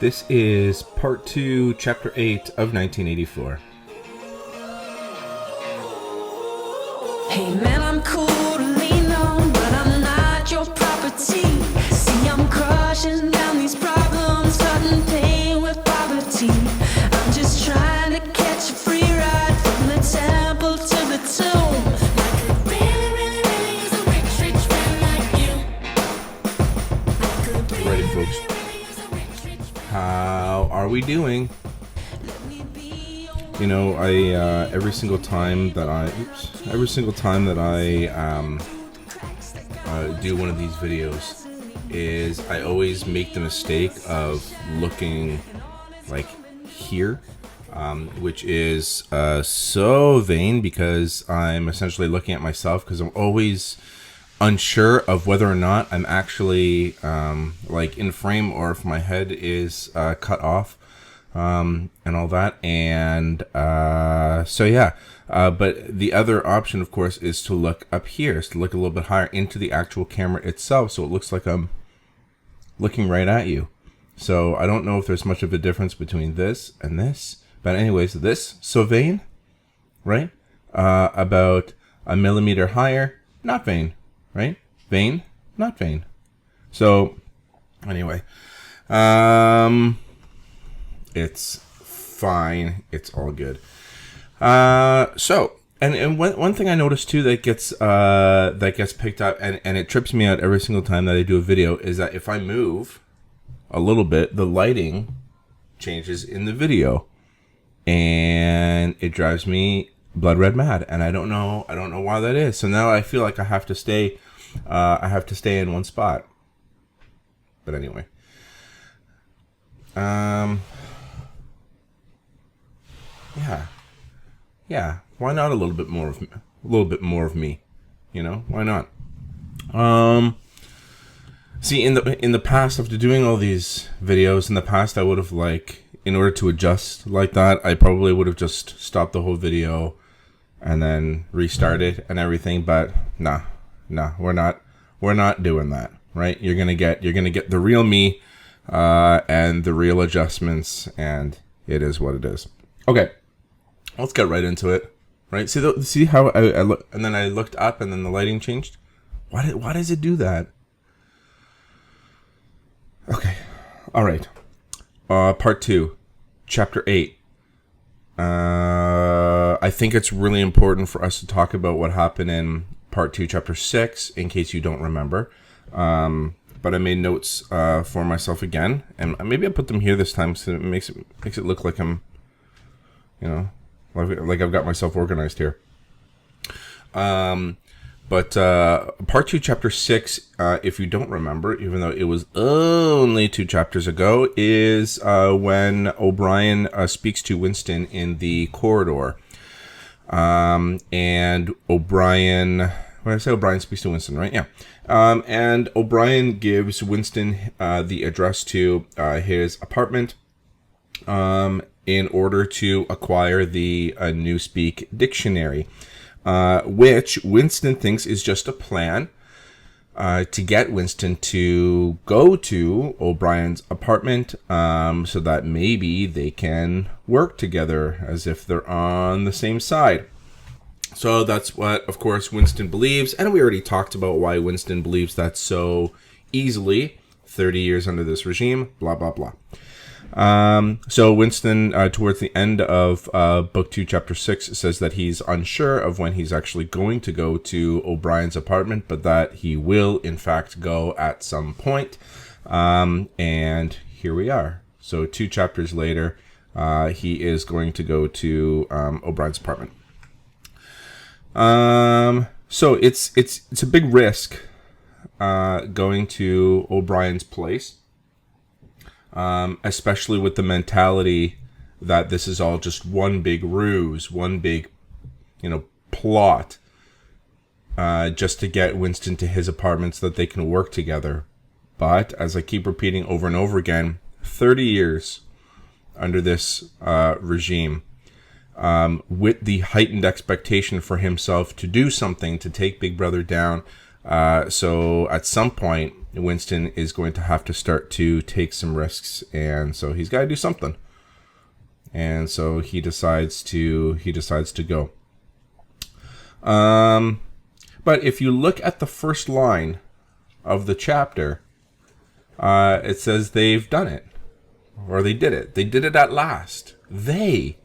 This is part 2, chapter 8 of 1984. Hey man, I'm cool to lean on, but I'm not your property. See, I'm crushing down these problems, cutting pain with poverty. I'm just trying to catch a free ride from the temple to the tomb. I could really use a rich friend like you. I could Ready, folks. How are we doing? You know, every single time that I do one of these videos, is I always make the mistake of looking like here, which is so vain, because I'm essentially looking at myself, because I'm always unsure of whether or not I'm actually like in frame, or if my head is cut off. And all that, and so yeah, but the other option, of course, is to look up here, is to look a little bit higher into the actual camera itself, so it looks like I'm looking right at you. So I don't know if there's much of a difference between this and this, but anyways, this, so vain, right? About a millimeter higher, not vain, right? Vain, not vain. So anyway, it's fine. It's all good. So, and one thing I noticed too that gets picked up, and it trips me out every single time that I do a video, is that if I move a little bit, the lighting changes in the video, and it drives me blood red mad, and I don't know why that is. So now I feel like I have to stay in one spot. But anyway, Yeah. Why not a little bit more of me? You know, why not? See, in the past, after doing all these videos, in the past, I would have, like, in order to adjust like that, I probably would have just stopped the whole video and then restarted and everything. But nah, we're not doing that, right? You're gonna get the real me, and the real adjustments, and it is what it is. Okay. Let's get right into it, right? See how I look, and then I looked up, and then the lighting changed. Why does it do that? Okay, all right. Part 2, chapter 8. I think it's really important for us to talk about what happened in part 2, chapter 6, in case you don't remember. But I made notes for myself again, and maybe I put them here this time, so it makes it look like I'm, you know, like I've got myself organized here. But part 2, chapter 6, if you don't remember, even though it was only 2 chapters ago, is when O'Brien speaks to Winston in the corridor. And O'Brien, when I say O'Brien speaks to Winston, right? Yeah. And O'Brien gives Winston the address to his apartment, in order to acquire the Newspeak dictionary, which Winston thinks is just a plan to get Winston to go to O'Brien's apartment, so that maybe they can work together as if they're on the same side. So that's what, of course, Winston believes, and we already talked about why Winston believes that so easily. 30 years under this regime, blah, blah, blah. So Winston, towards the end of book 2, chapter 6, says that he's unsure of when he's actually going to go to O'Brien's apartment, but that he will, in fact, go at some point. And here we are. So 2 chapters later, he is going to go to O'Brien's apartment. So it's a big risk going to O'Brien's place. Especially with the mentality that this is all just one big ruse, one big, plot, just to get Winston to his apartment so that they can work together. But, as I keep repeating over and over again, 30 years under this regime, with the heightened expectation for himself to do something, to take Big Brother down. So at some point, Winston is going to have to start to take some risks, and so he's got to do something. And so he decides to go. But if you look at the first line of the chapter, it says they've done it, or they did it. They did it at last. They.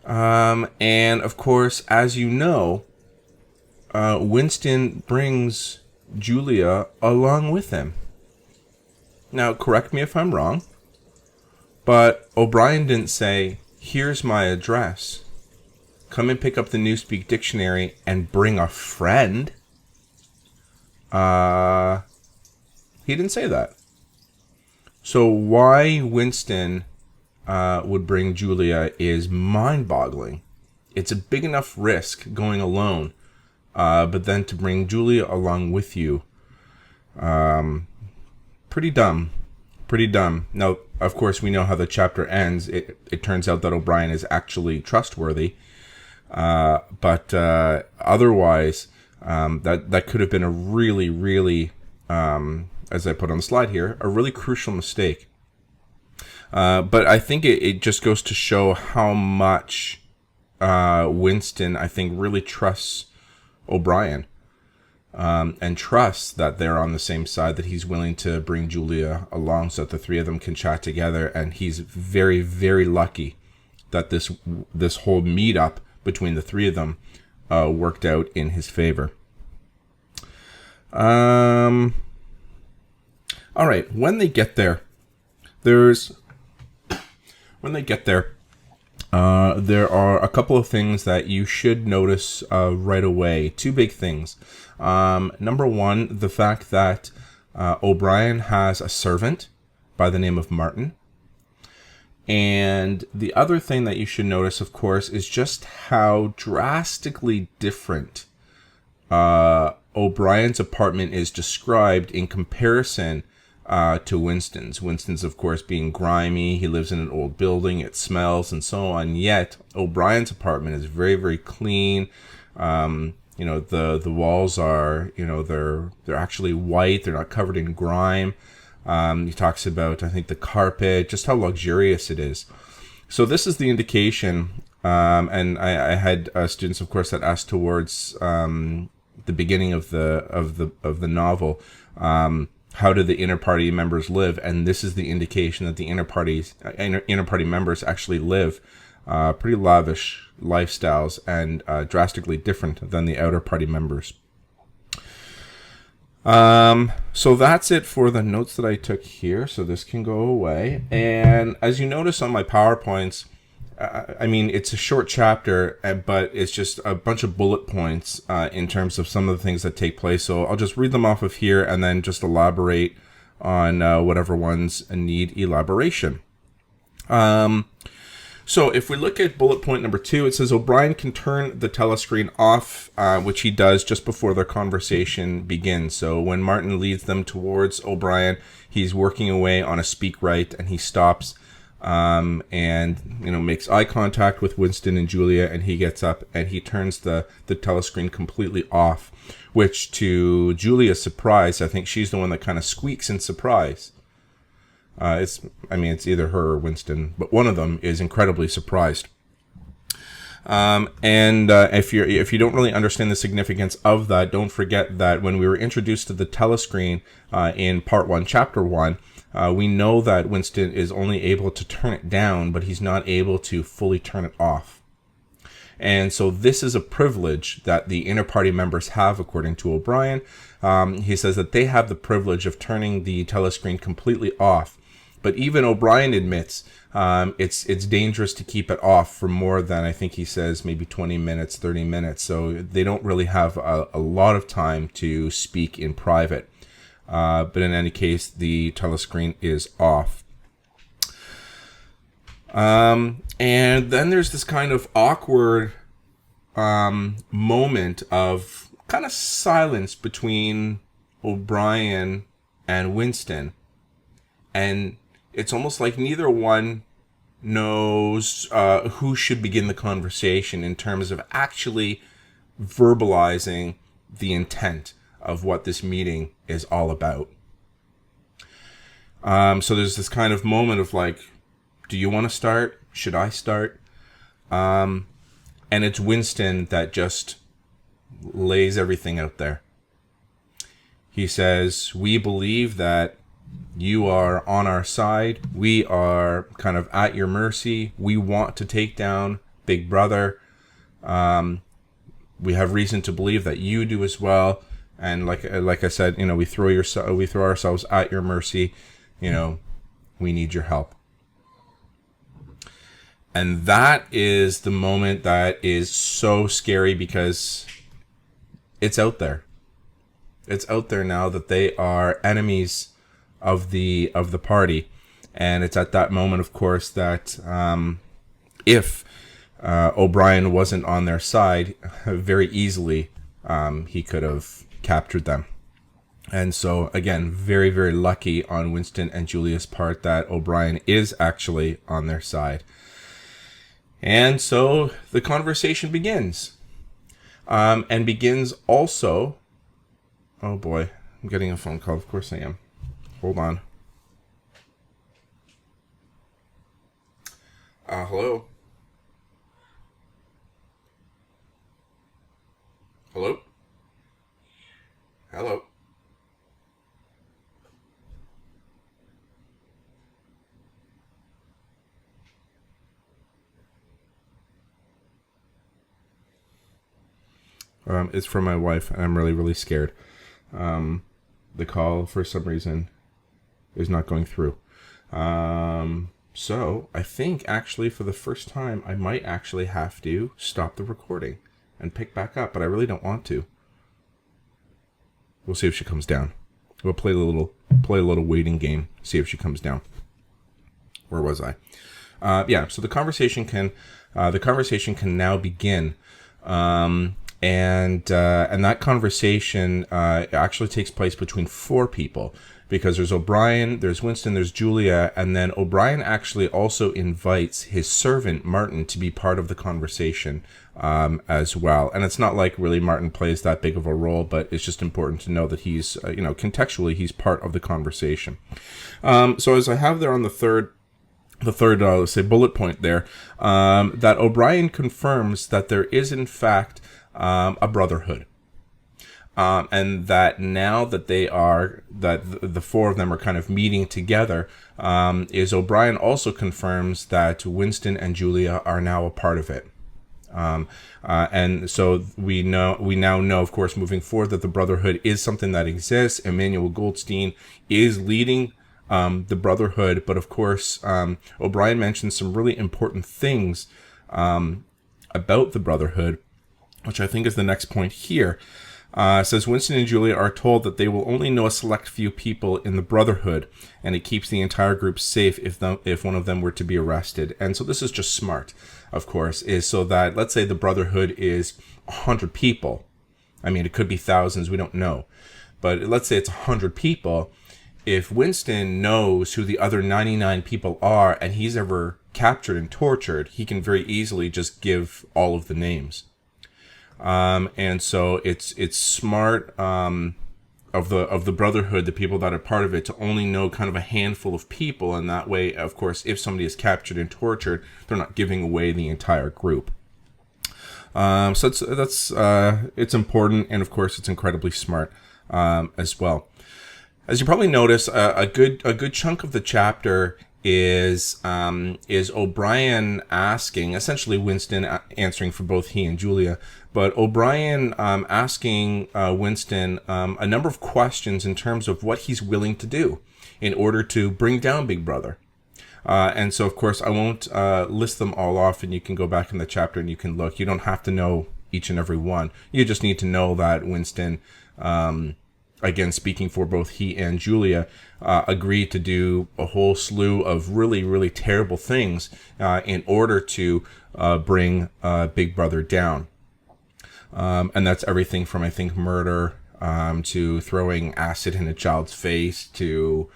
And of course, as you know, Winston brings Julia along with him. Now, correct me if I'm wrong, but O'Brien didn't say, "Here's my address. Come and pick up the Newspeak Dictionary and bring a friend." He didn't say that. So why Winston would bring Julia is mind-boggling. It's a big enough risk going alone, but then to bring Julia along with you, pretty dumb. Now, of course, we know how the chapter ends. It turns out that O'Brien is actually trustworthy, but otherwise, that could have been a really, really, as I put on the slide here, a really crucial mistake. But I think it just goes to show how much Winston, I think, really trusts O'Brien, and trusts that they're on the same side, that he's willing to bring Julia along so that the three of them can chat together. And he's very, very lucky that this whole meetup between the three of them worked out in his favor. All right, when they get there, there are a couple of things that you should notice right away. Two big things. Number one, the fact that O'Brien has a servant by the name of Martin. And the other thing that you should notice, of course, is just how drastically different O'Brien's apartment is described in comparison to Winston's. Winston's, of course, being grimy. He lives in an old building. It smells and so on. Yet O'Brien's apartment is very, very clean. The walls are, they're actually white. They're not covered in grime. He talks about, I think, the carpet, just how luxurious it is. So this is the indication. And I had students, of course, that asked towards the beginning of the novel. How do the inner party members live? And this is the indication that the inner party members actually live pretty lavish lifestyles and drastically different than the outer party members. So that's it for the notes that I took here. So this can go away. And as you notice on my PowerPoints, it's a short chapter, but it's just a bunch of bullet points in terms of some of the things that take place. So I'll just read them off of here and then just elaborate on whatever ones need elaboration. So if we look at bullet point number 2, it says O'Brien can turn the telescreen off, which he does just before their conversation begins. So when Martin leads them towards O'Brien, he's working away on a speak right, and he stops and makes eye contact with Winston and Julia, and he gets up and he turns the telescreen completely off, which to Julia's surprise, I think she's the one that kind of squeaks in surprise. It's either her or Winston, but one of them is incredibly surprised. If you don't really understand the significance of that, don't forget that when we were introduced to the telescreen in part 1, chapter 1, we know that Winston is only able to turn it down, but he's not able to fully turn it off. And so this is a privilege that the inner party members have, according to O'Brien. He says that they have the privilege of turning the telescreen completely off. But even O'Brien admits it's dangerous to keep it off for more than, I think he says, maybe 20 minutes, 30 minutes. So they don't really have a lot of time to speak in private. But in any case, the telescreen is off. And then there's this kind of awkward moment of kind of silence between O'Brien and Winston. And it's almost like neither one knows who should begin the conversation in terms of actually verbalizing the intent of what this meeting is all about. So there's this kind of moment of like, do you want to start? Should I start? And it's Winston that just lays everything out there. He says, we believe that you are on our side. We are kind of at your mercy. We want to take down Big Brother. We have reason to believe that you do as well. And like I said, we throw ourselves at your mercy. We need your help. And that is the moment that is so scary because it's out there. It's out there now that they are enemies of the party. And it's at that moment, of course, that if O'Brien wasn't on their side, very easily he could have captured them. And so, again, very, very lucky on Winston and Julia's part that O'Brien is actually on their side. And so the conversation begins. And begins also... Oh boy, I'm getting a phone call. Of course I am. Hold on. Hello? Hello? Hello? It's from my wife, and I'm really, really scared. The call, for some reason, is not going through. So I think actually for the first time, I might actually have to stop the recording and pick back up, but I really don't want to. We'll see if she comes down. We'll play a little waiting game, see if she comes down. Where was I? So the conversation can now begin. And that conversation actually takes place between four people, because there's O'Brien, there's Winston, there's Julia, and then O'Brien actually also invites his servant Martin to be part of the conversation as well. And it's not like really Martin plays that big of a role, but it's just important to know that he's contextually he's part of the conversation. So as I have there on the third let's say bullet point there, that O'Brien confirms that there is in fact a brotherhood, and that now that the four of them are kind of meeting together, is O'Brien also confirms that Winston and Julia are now a part of it. And so we now know, of course, moving forward, that the brotherhood is something that exists. Emmanuel Goldstein is leading the brotherhood, but of course, O'Brien mentions some really important things about the brotherhood, which I think is the next point here. Says Winston and Julia are told that they will only know a select few people in the brotherhood, and it keeps the entire group safe if one of them were to be arrested. And so this is just smart, of course, is so that, let's say the brotherhood is 100 people. I mean, it could be thousands, we don't know. But let's say it's 100 people. If Winston knows who the other 99 people are and he's ever captured and tortured, he can very easily just give all of the names. And so it's smart of the brotherhood, the people that are part of it, to only know kind of a handful of people, and that way, of course, if somebody is captured and tortured, they're not giving away the entire group. So it's important, and of course, it's incredibly smart as well. As you probably notice, a good chunk of the chapter is O'Brien asking, essentially Winston answering for both he and Julia, but O'Brien asking Winston a number of questions in terms of what he's willing to do in order to bring down Big Brother. And so, of course, I won't list them all off, and you can go back in the chapter and you can look. You don't have to know each and every one. You just need to know that Winston, again, speaking for both he and Julia, agreed to do a whole slew of really, really terrible things in order to bring Big Brother down. And that's everything from, I think, murder to throwing acid in a child's face to,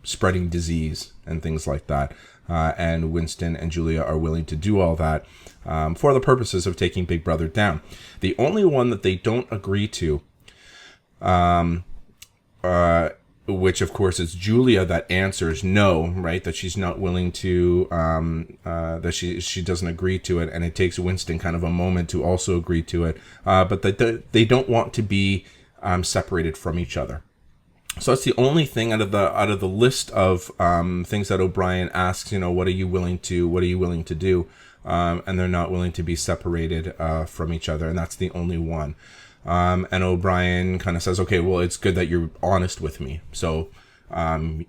spreading disease and things like that. and Winston and Julia are willing to do all that for the purposes of taking Big Brother down. The only one that they don't agree to, which of course is Julia, that answers no, right? That she's not willing to, that she doesn't agree to it, and it takes Winston kind of a moment to also agree to it. But they don't want to be separated from each other. So that's the only thing out of the list of things that O'Brien asks. What are you willing to do? And they're not willing to be separated from each other, and that's the only one. And O'Brien kind of says, okay, well, it's good that you're honest with me. So,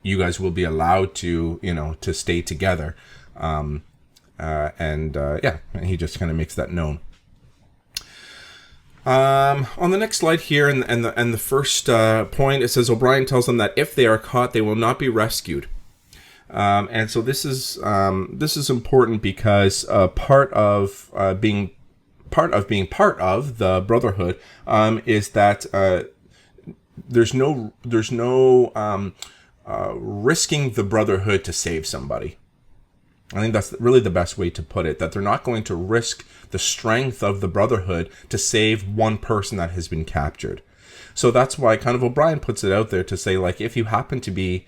you guys will be allowed to, to stay together. And he just kind of makes that known. On the next slide here, and the first point, it says O'Brien tells them that if they are caught, they will not be rescued. And so this is important because part of being part of the Brotherhood is that there's no risking the Brotherhood to save somebody. I think that's really the best way to put it, that they're not going to risk the strength of the Brotherhood to save one person that has been captured. So that's why kind of O'Brien puts it out there to say, like, if you happen to be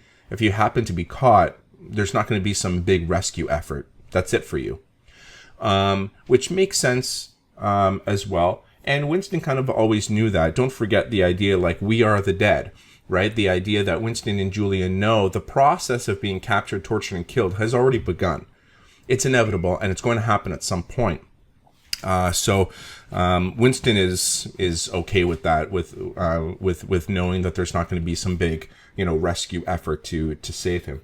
caught, there's not going to be some big rescue effort. That's it for you. Which makes sense as well. And Winston kind of always knew that. Don't forget the idea, like, we are the dead, right? The idea that Winston and Julia know the process of being captured, tortured, and killed has already begun. It's inevitable, and it's going to happen at some point. So Winston is okay with that, with knowing that there's not going to be some big, rescue effort to save him.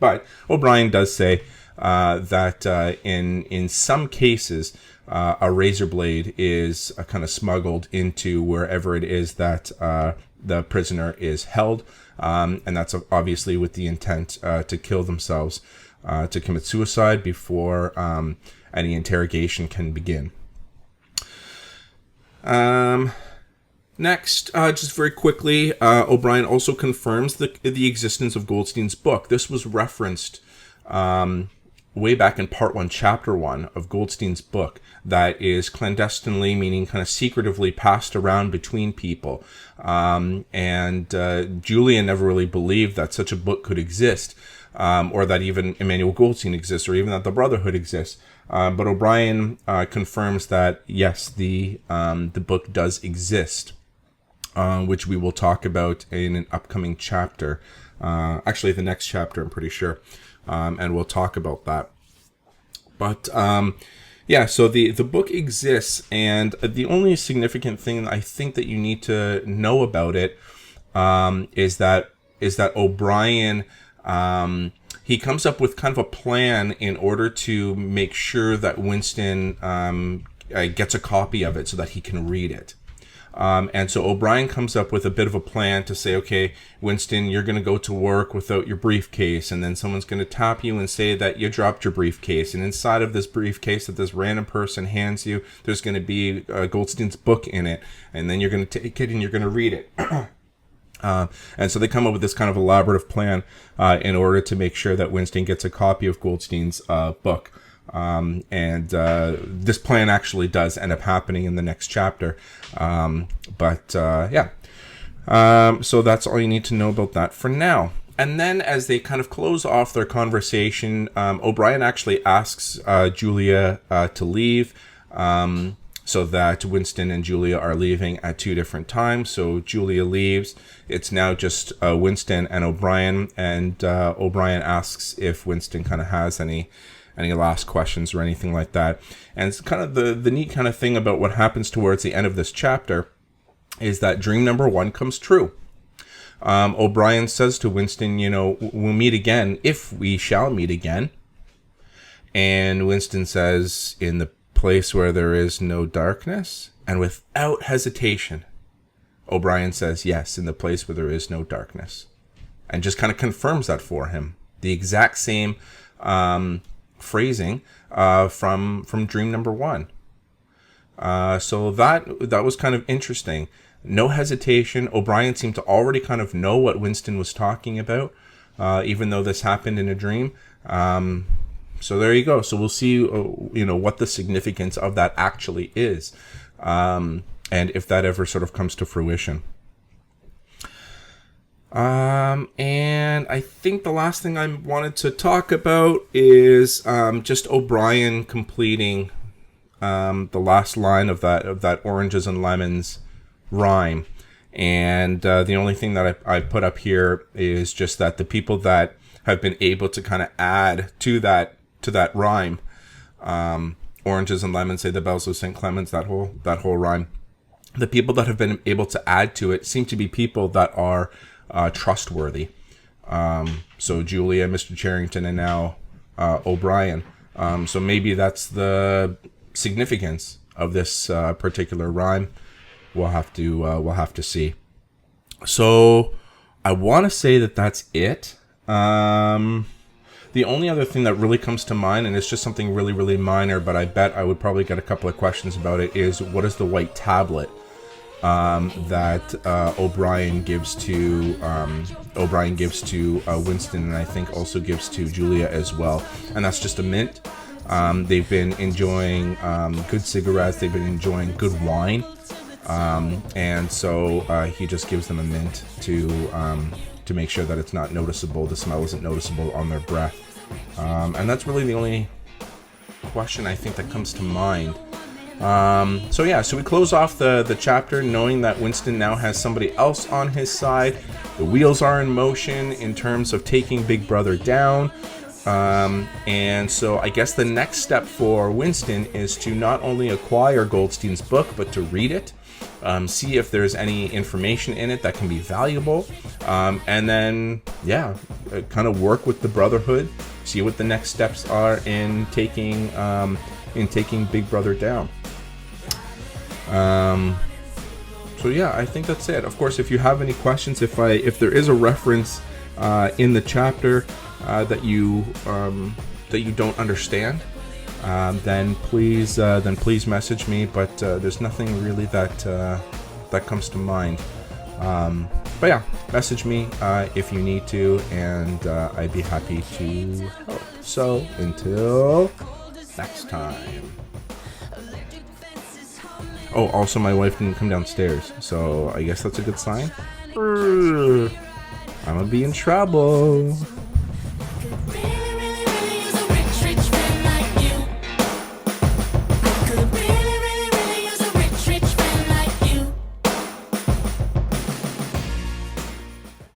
But O'Brien does say that in some cases, a razor blade is kind of smuggled into wherever it is that the prisoner is held, and that's obviously with the intent to kill themselves, to commit suicide before any interrogation can begin. Next, just very quickly, O'Brien also confirms the existence of Goldstein's book. This was referenced way back in part 1, chapter 1 of Goldstein's book, that is clandestinely, meaning kind of secretively, passed around between people. And Julia never really believed that such a book could exist, or that even Emmanuel Goldstein exists, or even that the Brotherhood exists. But O'Brien confirms that, yes, the book does exist, which we will talk about in an upcoming chapter. Actually, the next chapter, I'm pretty sure. And we'll talk about that. But so the book exists, and the only significant thing I think that you need to know about it is that O'Brien, he comes up with kind of a plan in order to make sure that Winston gets a copy of it so that he can read it. And so O'Brien comes up with a bit of a plan to say, okay, Winston, you're going to go to work without your briefcase, and then someone's going to tap you and say that you dropped your briefcase. And inside of this briefcase that this random person hands you, there's going to be Goldstein's book in it. And then you're going to take it and you're going to read it. And so they come up with this kind of elaborative plan in order to make sure that Winston gets a copy of Goldstein's book. And this plan actually does end up happening in the next chapter. So that's all you need to know about that for now. And then as they kind of close off their conversation, O'Brien actually asks Julia to leave, so that Winston and Julia are leaving at 2 different times. So Julia leaves. It's now just Winston and O'Brien, and O'Brien asks if Winston kind of has any last questions or anything like that. And it's kind of the neat kind of thing about what happens towards the end of this chapter is that dream number 1 comes true. O'Brien says to Winston, we'll meet again if we shall meet again. And Winston says, in the place where there is no darkness. And without hesitation, O'Brien says, yes, in the place where there is no darkness. And just kind of confirms that for him. The exact same phrasing from dream number 1. So that was kind of interesting. No hesitation. O'Brien seemed to already kind of know what Winston was talking about, even though this happened in a dream. So there you go. So we'll see, what the significance of that actually is, and if that ever sort of comes to fruition. And I think the last thing I wanted to talk about is just O'Brien completing the last line of that oranges and lemons rhyme. And the only thing that I put up here is just that the people that have been able to kind of add to that rhyme, oranges and lemons, say the bells of St. Clements, that whole rhyme. The people that have been able to add to it seem to be people that are trustworthy. So Julia, Mr. Charrington, and now O'Brien. So maybe that's the significance of this particular rhyme. We'll have to see. So I want to say that that's it. The only other thing that really comes to mind, and it's just something really, really minor, but I bet I would probably get a couple of questions about it, is what is the white tablet that O'Brien gives to Winston, and I think also gives to Julia as well. And that's just a mint. They've been enjoying good cigarettes. They've been enjoying good wine. And so he just gives them a mint to make sure that it's not noticeable. The smell isn't noticeable on their breath. And that's really the only question I think that comes to mind. So we close off the chapter knowing that Winston now has somebody else on his side. The wheels are in motion in terms of taking Big Brother down. And so I guess the next step for Winston is to not only acquire Goldstein's book, but to read it, see if there's any information in it that can be valuable, and then, kind of work with the Brotherhood, see what the next steps are in taking Big Brother down. I think that's it. Of course, if you have any questions, if there is a reference in the chapter that you don't understand, then please message me. But there's nothing really that comes to mind. Message me if you need to, and I'd be happy to help. So until next time. Oh, also my wife didn't come downstairs, so I guess that's a good sign. I'm gonna be in trouble.